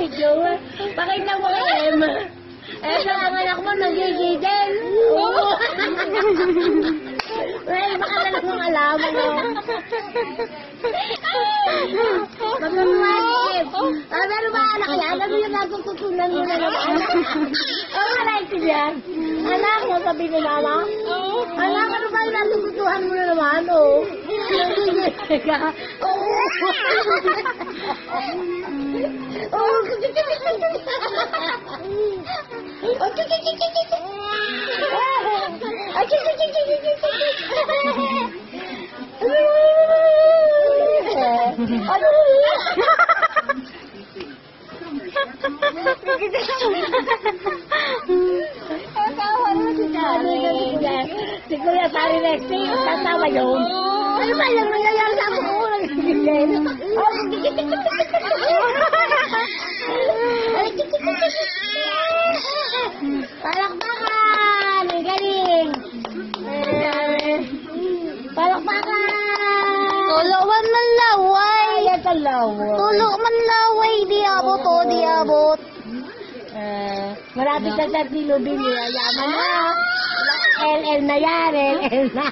video. Pakita mo kay Emma. Eh, sa ang anak mo, nagigigil. Oo. Well, baka na lang mong alam, ano? Magmamahit. Pero ba, anak yan? Ano yung natututunan mo na naman? Ano ka naintindihan? Anak, yung sabi ni mama? Anak, ano ba yung natututuhan mo na naman? Oo. Nagigigil ka. Oo. Oo. Si Kuya Sari Lexi, kasama yun. Ano ba yung nangyayari sa ako? Palakpakan! Ang galing! Palakpakan! Tulo man man laway. Ayan ang laway. Tulo man laway. Di abot o, di abot. Marami ka sa bilo-bilo. Yaman na. LL na yan. LL na.